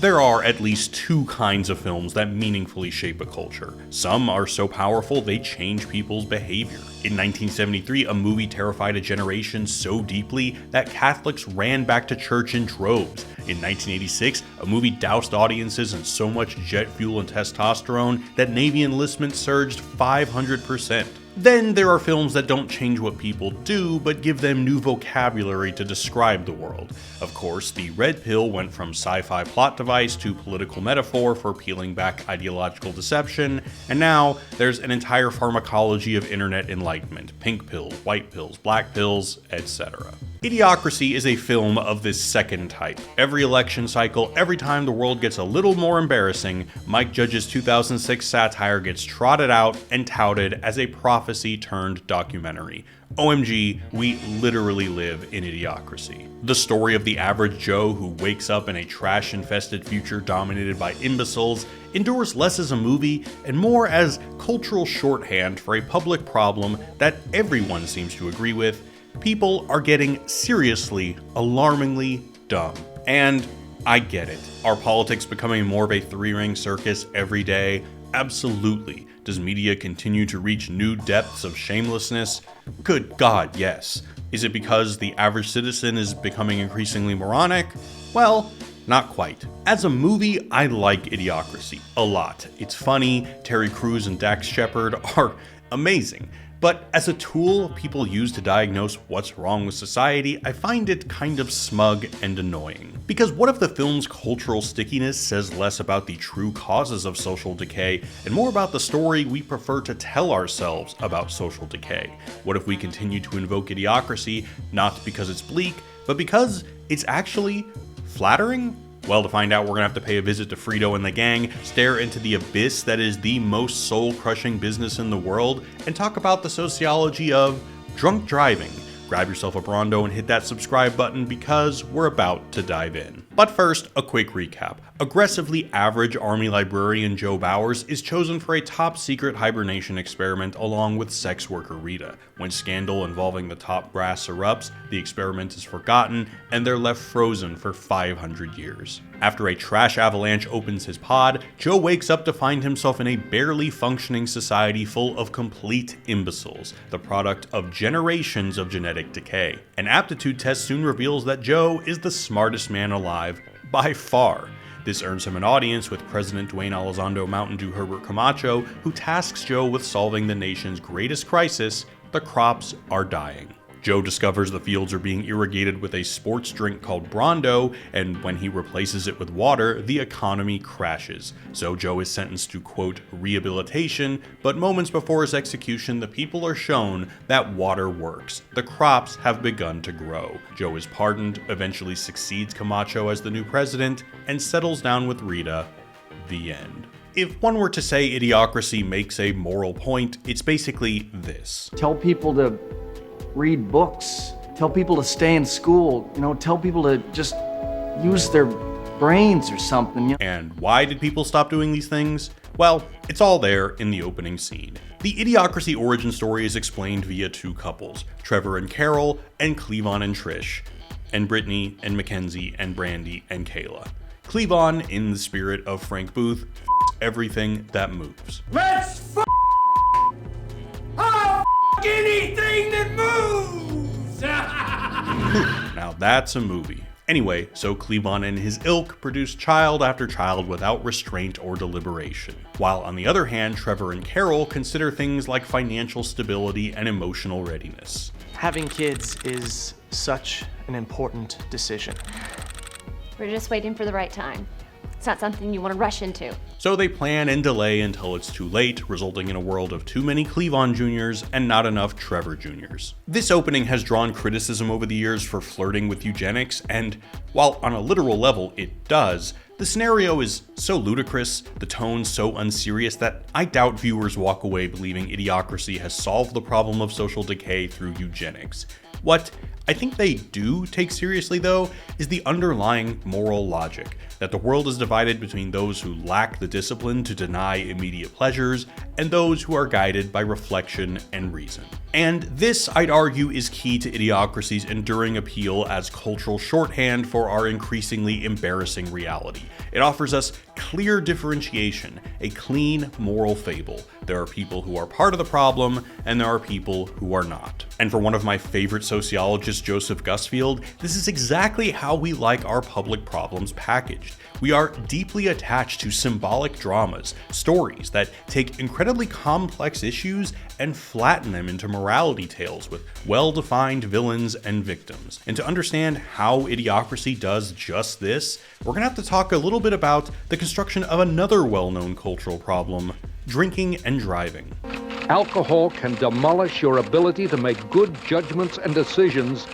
There are at least two kinds of films that meaningfully shape a culture. Some are so powerful they change people's behavior. In 1973, a movie terrified a generation so deeply that Catholics ran back to church in droves. In 1986, a movie doused audiences in so much jet fuel and testosterone that Navy enlistment surged 500%. Then there are films that don't change what people do, but give them new vocabulary to describe the world. Of course, the red pill went from sci-fi plot device to political metaphor for peeling back ideological deception, and now there's an entire pharmacology of internet enlightenment: pink pills, white pills, black pills, etc. Idiocracy is a film of this second type. Every election cycle, every time the world gets a little more embarrassing, Mike Judge's 2006 satire gets trotted out and touted as a prophecy turned documentary. OMG, we literally live in Idiocracy. The story of the average Joe who wakes up in a trash-infested future dominated by imbeciles endures less as a movie and more as cultural shorthand for a public problem that everyone seems to agree with. People are getting seriously, alarmingly dumb. And I get it. Are politics becoming more of a three-ring circus every day? Absolutely. Does media continue to reach new depths of shamelessness? Good God, yes. Is it because the average citizen is becoming increasingly moronic? Well, not quite. As a movie, I like Idiocracy a lot. It's funny, Terry Crews and Dax Shepard are amazing. But as a tool people use to diagnose what's wrong with society, I find it kind of smug and annoying. Because what if the film's cultural stickiness says less about the true causes of social decay and more about the story we prefer to tell ourselves about social decay? What if we continue to invoke Idiocracy not because it's bleak, but because it's actually flattering? Well, to find out, we're gonna have to pay a visit to Frito and the gang, stare into the abyss that is the most soul-crushing business in the world, and talk about the sociology of drunk driving. Grab yourself a Brondo and hit that subscribe button because we're about to dive in. But first, a quick recap. Aggressively average Army librarian Joe Bowers is chosen for a top-secret hibernation experiment along with sex worker Rita. When scandal involving the top brass erupts, the experiment is forgotten, and they're left frozen for 500 years. After a trash avalanche opens his pod, Joe wakes up to find himself in a barely functioning society full of complete imbeciles, the product of generations of genetic decay. An aptitude test soon reveals that Joe is the smartest man alive by far. This earns him an audience with President Dwayne Elizondo Mountain Dew Herbert Camacho, who tasks Joe with solving the nation's greatest crisis: the crops are dying. Joe discovers the fields are being irrigated with a sports drink called Brondo, and when he replaces it with water, the economy crashes. So Joe is sentenced to, quote, rehabilitation, but moments before his execution, the people are shown that water works. The crops have begun to grow. Joe is pardoned, eventually succeeds Camacho as the new president, and settles down with Rita. The end. If one were to say Idiocracy makes a moral point, it's basically this. Tell people to read books, tell people to stay in school, tell people to just use their brains or something. And why did people stop doing these things? Well, it's all there in the opening scene. The Idiocracy origin story is explained via two couples, Trevor and Carol, and Cleavon and Trish, and Brittany and Mackenzie and Brandy and Kayla. Cleavon, in the spirit of Frank Booth, everything that moves. Let's anything that moves! Now that's a movie. Anyway, so Cleavon and his ilk produce child after child without restraint or deliberation. While on the other hand, Trevor and Carol consider things like financial stability and emotional readiness. Having kids is such an important decision. We're just waiting for the right time. It's not something you want to rush into. So they plan and delay until it's too late, resulting in a world of too many Cleavon Juniors and not enough Trevor Juniors. This opening has drawn criticism over the years for flirting with eugenics, and while on a literal level it does, the scenario is so ludicrous, the tone so unserious that I doubt viewers walk away believing Idiocracy has solved the problem of social decay through eugenics. What I think they do take seriously, though, is the underlying moral logic that the world is divided between those who lack the discipline to deny immediate pleasures and those who are guided by reflection and reason. And this, I'd argue, is key to Idiocracy's enduring appeal as cultural shorthand for our increasingly embarrassing reality. It offers us clear differentiation, a clean moral fable. There are people who are part of the problem, and there are people who are not. And for one of my favorite sociologists, Joseph Gusfield, this is exactly how we like our public problems packaged. We are deeply attached to symbolic dramas, stories that take incredibly complex issues and flatten them into morality tales with well-defined villains and victims. And to understand how Idiocracy does just this, we're gonna have to talk a little bit about the construction of another well-known cultural problem: drinking and driving. Alcohol can demolish your ability to make good judgments and decisions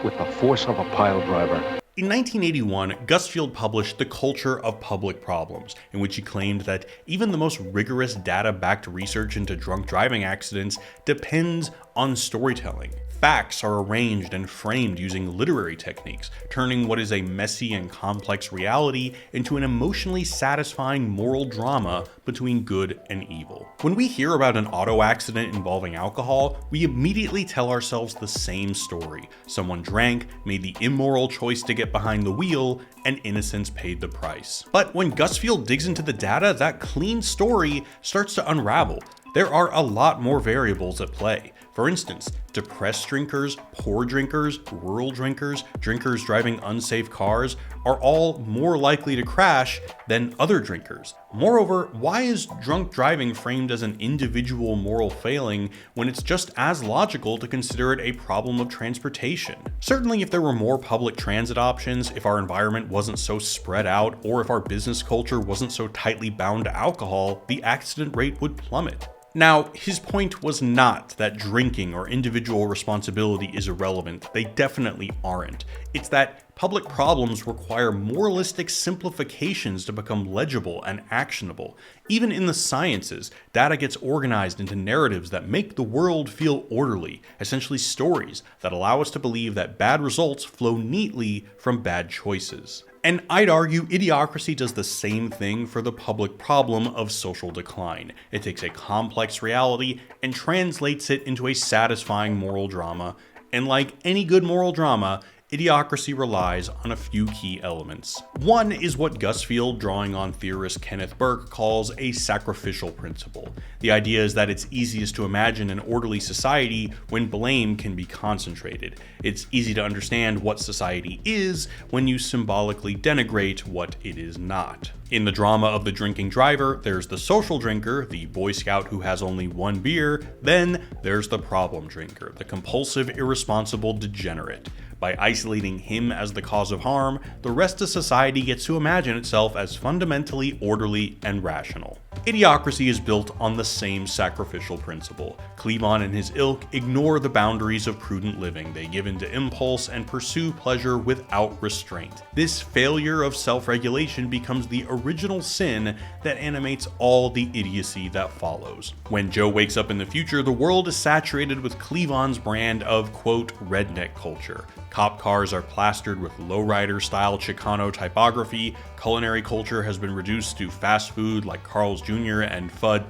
with the force of a pile driver. In 1981, Gusfield published The Culture of Public Problems, in which he claimed that even the most rigorous data-backed research into drunk driving accidents depends on storytelling. Facts are arranged and framed using literary techniques, turning what is a messy and complex reality into an emotionally satisfying moral drama between good and evil. When we hear about an auto accident involving alcohol, we immediately tell ourselves the same story. Someone drank, made the immoral choice to get behind the wheel, and innocence paid the price. But when Gusfield digs into the data, that clean story starts to unravel. There are a lot more variables at play. For instance, depressed drinkers, poor drinkers, rural drinkers, drinkers driving unsafe cars are all more likely to crash than other drinkers. Moreover, why is drunk driving framed as an individual moral failing when it's just as logical to consider it a problem of transportation? Certainly, if there were more public transit options, if our environment wasn't so spread out, or if our business culture wasn't so tightly bound to alcohol, the accident rate would plummet. Now, his point was not that drinking or individual responsibility is irrelevant. They definitely aren't. It's that public problems require moralistic simplifications to become legible and actionable. Even in the sciences, data gets organized into narratives that make the world feel orderly, essentially stories that allow us to believe that bad results flow neatly from bad choices. And I'd argue Idiocracy does the same thing for the public problem of social decline. It takes a complex reality and translates it into a satisfying moral drama, and like any good moral drama, Idiocracy relies on a few key elements. One is what Gusfield, drawing on theorist Kenneth Burke, calls a sacrificial principle. The idea is that it's easiest to imagine an orderly society when blame can be concentrated. It's easy to understand what society is when you symbolically denigrate what it is not. In the drama of the drinking driver, there's the social drinker, the Boy Scout who has only one beer, then there's the problem drinker, the compulsive, irresponsible degenerate. By isolating him as the cause of harm, the rest of society gets to imagine itself as fundamentally orderly and rational. Idiocracy is built on the same sacrificial principle. Cleavon and his ilk ignore the boundaries of prudent living. They give in to impulse and pursue pleasure without restraint. This failure of self-regulation becomes the original sin that animates all the idiocy that follows. When Joe wakes up in the future, the world is saturated with Cleavon's brand of, quote, redneck culture. Cop cars are plastered with lowrider-style Chicano typography, culinary culture has been reduced to fast food like Carl's Jr. and Fudd.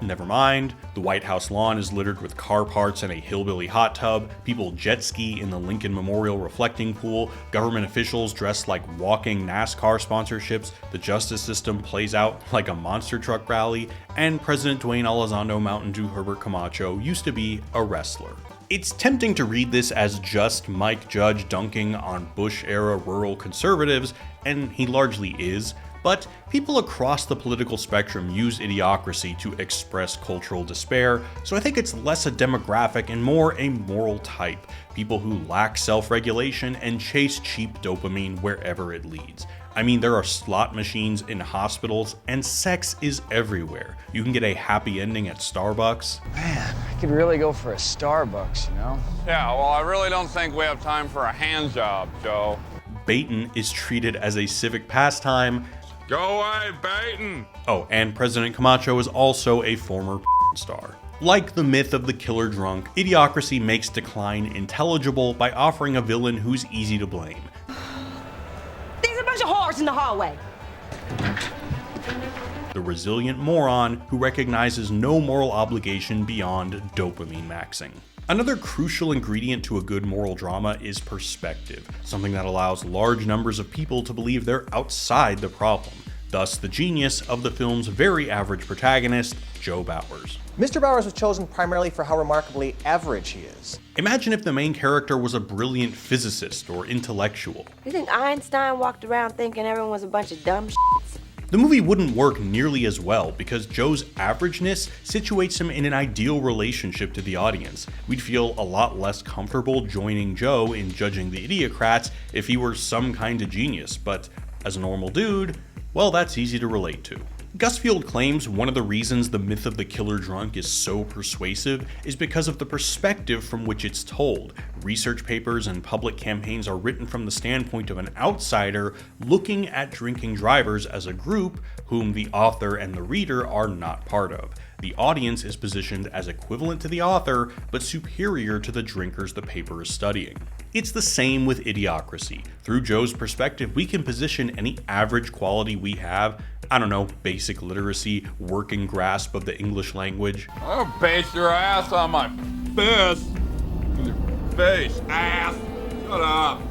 Never mind. The White House lawn is littered with car parts and a hillbilly hot tub. People jet ski in the Lincoln Memorial reflecting pool. Government officials dress like walking NASCAR sponsorships. The justice system plays out like a monster truck rally. And President Dwayne Elizondo Mountain Dew Herbert Camacho used to be a wrestler. It's tempting to read this as just Mike Judge dunking on Bush-era rural conservatives, and he largely is. But people across the political spectrum use Idiocracy to express cultural despair, so I think it's less a demographic and more a moral type. People who lack self-regulation and chase cheap dopamine wherever it leads. I mean, there are slot machines in hospitals, and sex is everywhere. You can get a happy ending at Starbucks. Man, I could really go for a Starbucks, you know? Yeah, well, I really don't think we have time for a hand job, Joe. Baiting is treated as a civic pastime. Go away, Baton! Oh, and President Camacho is also a former star. Like the myth of the killer drunk, Idiocracy makes decline intelligible by offering a villain who's easy to blame. These are a bunch of whores! Bowers in the hallway. The resilient moron who recognizes no moral obligation beyond dopamine maxing. Another crucial ingredient to a good moral drama is perspective, something that allows large numbers of people to believe they're outside the problem. Thus, the genius of the film's very average protagonist, Joe Bowers. Mr. Bowers was chosen primarily for how remarkably average he is. Imagine if the main character was a brilliant physicist or intellectual. You think Einstein walked around thinking everyone was a bunch of dumb shits? The movie wouldn't work nearly as well because Joe's averageness situates him in an ideal relationship to the audience. We'd feel a lot less comfortable joining Joe in judging the Idiocrats if he were some kind of genius, but as a normal dude, well, that's easy to relate to. Gusfield claims one of the reasons the myth of the killer drunk is so persuasive is because of the perspective from which it's told. Research papers and public campaigns are written from the standpoint of an outsider looking at drinking drivers as a group whom the author and the reader are not part of. The audience is positioned as equivalent to the author, but superior to the drinkers the paper is studying. It's the same with Idiocracy. Through Joe's perspective, we can position any average quality we have, I don't know, basic literacy, working grasp of the English language. I'll base your ass on my fist. Your face, ass. Shut up.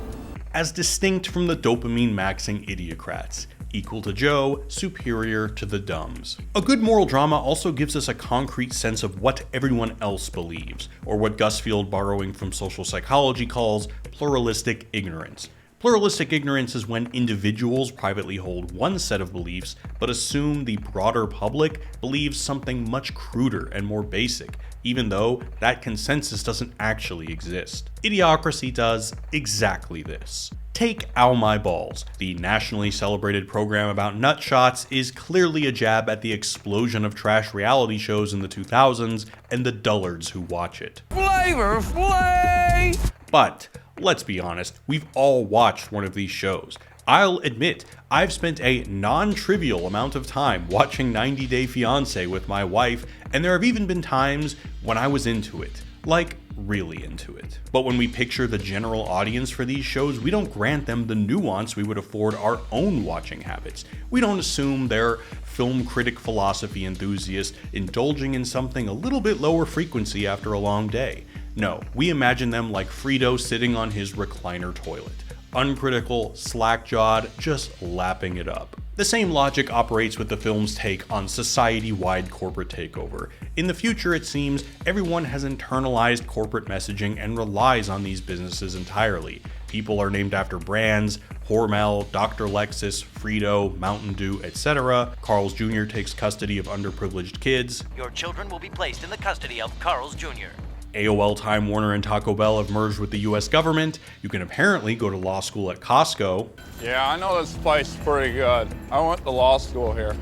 As distinct from the dopamine maxing Idiocrats. Equal to Joe, superior to the dumbs. A good moral drama also gives us a concrete sense of what everyone else believes, or what Gusfield, borrowing from social psychology, calls pluralistic ignorance. Pluralistic ignorance is when individuals privately hold one set of beliefs, but assume the broader public believes something much cruder and more basic, even though that consensus doesn't actually exist. Idiocracy does exactly this. Take Ow My Balls. The nationally celebrated program about nutshots is clearly a jab at the explosion of trash reality shows in the 2000s and the dullards who watch it. Flavor Flay! But let's be honest, we've all watched one of these shows. I'll admit, I've spent a non-trivial amount of time watching 90 Day Fiancé with my wife, and there have even been times when I was into it. Like, really into it. But when we picture the general audience for these shows, we don't grant them the nuance we would afford our own watching habits. We don't assume they're film critic philosophy enthusiasts indulging in something a little bit lower frequency after a long day. No, we imagine them like Frito sitting on his recliner toilet. Uncritical, slack-jawed, just lapping it up. The same logic operates with the film's take on society-wide corporate takeover. In the future, it seems, everyone has internalized corporate messaging and relies on these businesses entirely. People are named after brands, Hormel, Dr. Lexus, Frito, Mountain Dew, etc. Carl's Jr. takes custody of underprivileged kids. Your children will be placed in the custody of Carl's Jr. AOL, Time Warner, and Taco Bell have merged with the US government. You can apparently go to law school at Costco. Yeah, I know this place is pretty good. I went to law school here.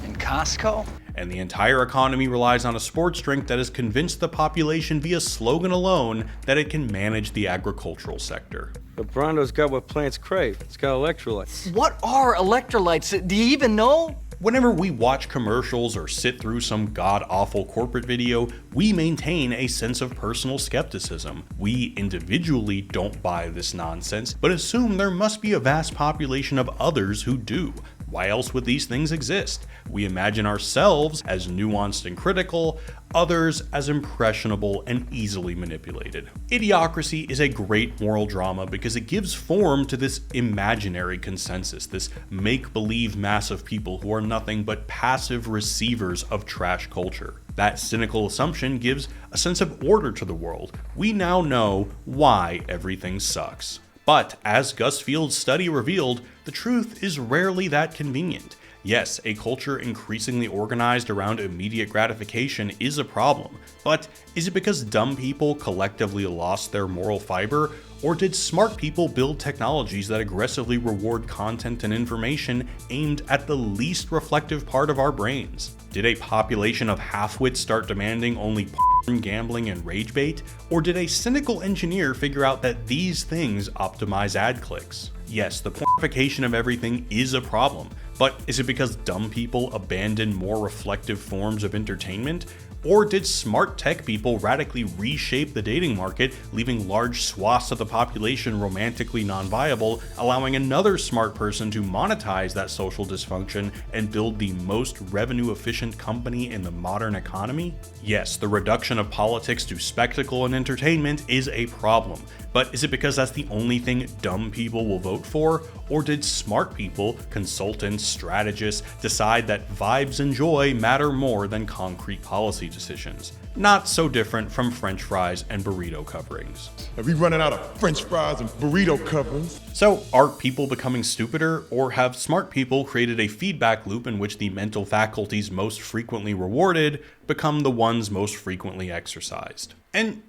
In Costco? And the entire economy relies on a sports drink that has convinced the population via slogan alone that it can manage the agricultural sector. The Brondo's got what plants crave. It's got electrolytes. What are electrolytes? Do you even know? Whenever we watch commercials or sit through some god-awful corporate video, we maintain a sense of personal skepticism. We individually don't buy this nonsense, but assume there must be a vast population of others who do. Why else would these things exist? We imagine ourselves as nuanced and critical, others as impressionable and easily manipulated. Idiocracy is a great moral drama because it gives form to this imaginary consensus, this make-believe mass of people who are nothing but passive receivers of trash culture. That cynical assumption gives a sense of order to the world. We now know why everything sucks. But as Gusfield's study revealed, the truth is rarely that convenient. Yes, a culture increasingly organized around immediate gratification is a problem, but is it because dumb people collectively lost their moral fiber, or did smart people build technologies that aggressively reward content and information aimed at the least reflective part of our brains? Did a population of halfwits start demanding only porn, gambling, and rage bait? Or did a cynical engineer figure out that these things optimize ad clicks? Yes, the pornification of everything is a problem, But is it because dumb people abandon more reflective forms of entertainment? Or did smart tech people radically reshape the dating market, leaving large swaths of the population romantically non-viable, allowing another smart person to monetize that social dysfunction and build the most revenue-efficient company in the modern economy? Yes, the reduction of politics to spectacle and entertainment is a problem, but is it because that's the only thing dumb people will vote for? Or did smart people, consultants, strategists, decide that vibes and joy matter more than concrete policy decisions? Not so different from French fries and burrito coverings. Are we running out of French fries and burrito coverings? So, are people becoming stupider, or have smart people created a feedback loop in which the mental faculties most frequently rewarded become the ones most frequently exercised? And,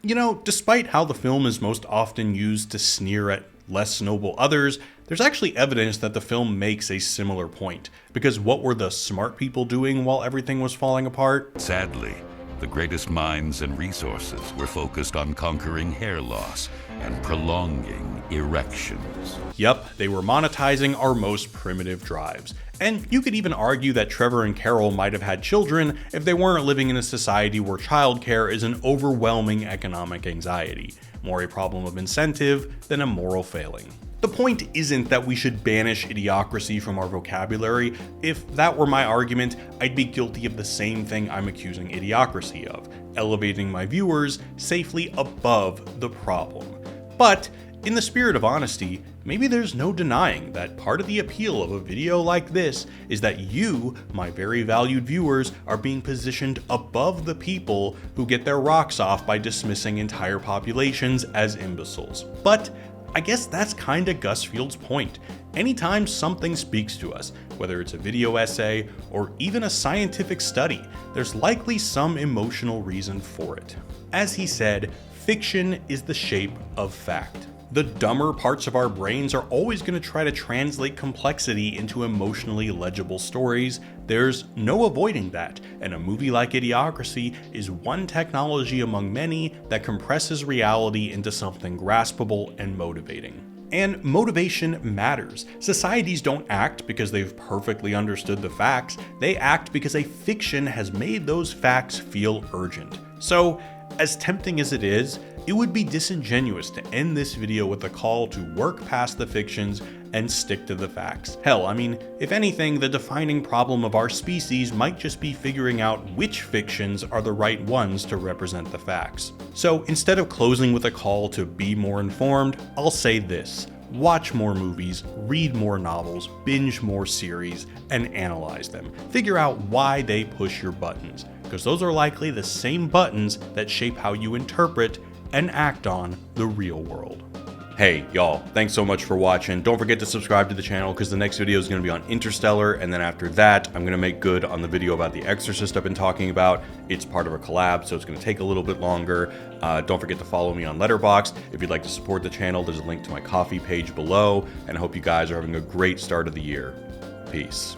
despite how the film is most often used to sneer at less noble others, there's actually evidence that the film makes a similar point. Because what were the smart people doing while everything was falling apart? Sadly, the greatest minds and resources were focused on conquering hair loss and prolonging erections. Yep, they were monetizing our most primitive drives. And you could even argue that Trevor and Carol might have had children if they weren't living in a society where childcare is an overwhelming economic anxiety, more a problem of incentive than a moral failing. The point isn't that we should banish idiocracy from our vocabulary. If that were my argument, I'd be guilty of the same thing I'm accusing idiocracy of, elevating my viewers safely above the problem. But in the spirit of honesty, maybe there's no denying that part of the appeal of a video like this is that you, my very valued viewers, are being positioned above the people who get their rocks off by dismissing entire populations as imbeciles. But I guess that's kinda Gus Field's point. Anytime something speaks to us, whether it's a video essay or even a scientific study, there's likely some emotional reason for it. As he said, fiction is the shape of fact. The dumber parts of our brains are always going to try to translate complexity into emotionally legible stories. There's no avoiding that, and a movie like Idiocracy is one technology among many that compresses reality into something graspable and motivating. And motivation matters. Societies don't act because they've perfectly understood the facts, they act because a fiction has made those facts feel urgent. So, as tempting as it is, it would be disingenuous to end this video with a call to work past the fictions and stick to the facts. Hell, I mean, if anything, the defining problem of our species might just be figuring out which fictions are the right ones to represent the facts. So instead of closing with a call to be more informed, I'll say this: watch more movies, read more novels, binge more series, and analyze them. Figure out why they push your buttons, because those are likely the same buttons that shape how you interpret and act on the real world. Hey, y'all, thanks so much for watching. Don't forget to subscribe to the channel because the next video is going to be on Interstellar, and then after that, I'm going to make good on the video about The Exorcist I've been talking about. It's part of a collab, so it's going to take a little bit longer. Don't forget to follow me on Letterboxd. If you'd like to support the channel, there's a link to my Ko-fi page below, and I hope you guys are having a great start of the year. Peace.